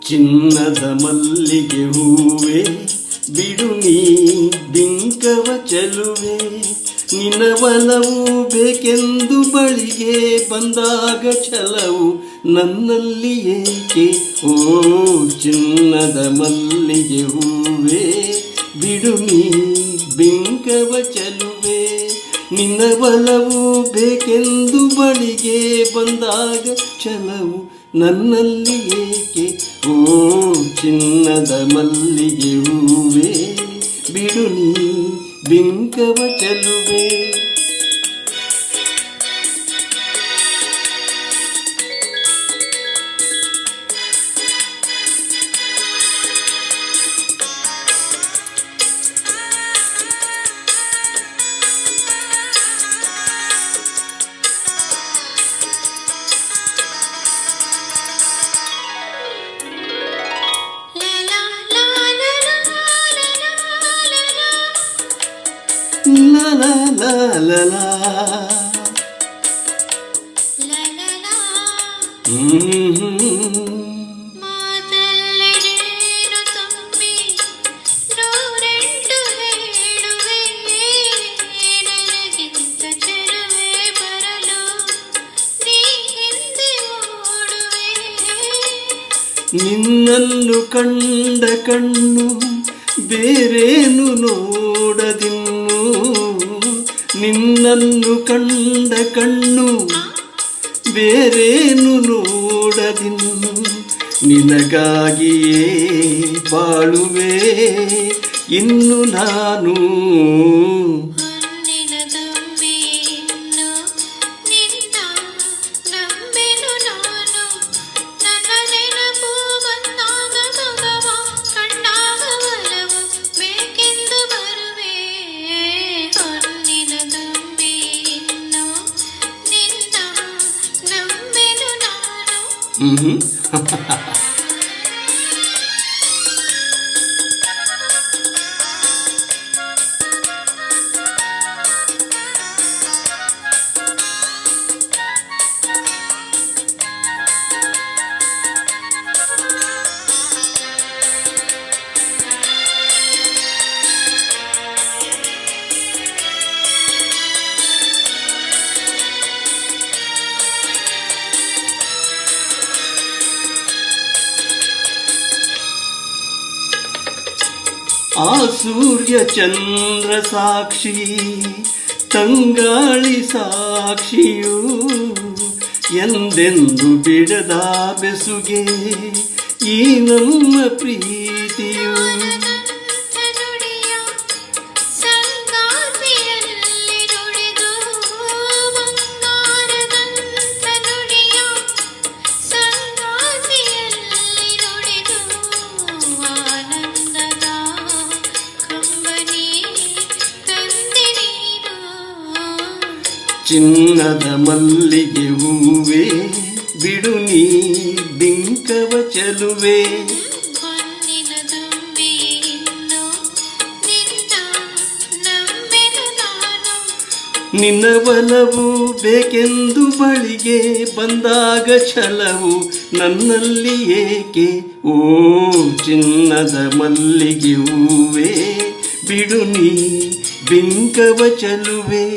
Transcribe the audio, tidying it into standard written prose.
ಚಿನ್ನದ ಮಲ್ಲಿಗೆ ಹೂವೆ ಬಿಡು ನೀ ಬಿಂಕವ ಚೆಲುವೆ, ನಿನ್ನ ಒಲವು ಬೇಕೆಂದು ಬಳಿಗೆ ಬಂದಾಗ ಛಲವು ನನ್ನಲ್ಲಿ ಏಕೆ. ಓ ಚಿನ್ನದ ಮಲ್ಲಿಗೆ ಹೂವೆ ಬಿಡು ನೀ ಬಿಂಕವ ಚೆಲುವೆ, ನಿನ್ನ ಒಲವು ಬೇಕೆಂದು ಬಳಿಗೆ ಬಂದಾಗ ಛಲವು ನನ್ನಲ್ಲಿ ಏಕೆ. ಓ ಚಿನ್ನದ ಮಲ್ಲಿಗೆ ಹೂವೆ ಬಿಡು ನೀ ಬಿಂಕವ ಚೆಲುವೆ. La la la la la ಮಾತಲ್ಲದೇನು ತುಂಬಿ ನೂರೆಂಟು ಹೇಳುವೆ, ನನಗಿಂತ ಚೆಲುವೆ ಬರಲು ನೀ ಹಿಂದೆ ಓಡುವೆ. ನಿನ್ನನ್ನು ಕಂಡ ಕಣ್ಣು ಬೇರೇನು ನೋಡದಿನ್ನು, ನಿನ್ನನ್ನು ಕಂಡ ಕಣ್ಣು ಬೇರೇನು ನೋಡದಿನ್ನು, ನಿನಗಾಗಿಯೇ ಬಾಳುವೆ ಇನ್ನು ನಾನು. ಆ ಸೂರ್ಯ ಚಂದ್ರ ಸಾಕ್ಷಿ ತಂಗಾಳಿ ಸಾಕ್ಷಿಯು, ಎಂದೆಂದು ಬಿಡದ ಬೆಸುಗೆ ಈ ನಮ್ಮ ಪ್ರೀತಿಯು. ಚಿನ್ನದ ಮಲ್ಲಿಗೆ ಹೂವೆ ಬಿಡು ನೀ ಬಿಂಕವ ಚೆಲುವೆ, ನಿನ್ನ ಒಲವು ಬೇಕೆಂದು ಬಳಿಗೆ ಬಂದಾಗ ಛಲವು ನನ್ನಲ್ಲಿ ಏಕೆ. ಓ ಚಿನ್ನದ ಮಲ್ಲಿಗೆ ಹೂವೆ ಬಿಡು ನೀ ಬಿಂಕವ ಚೆಲುವೆ.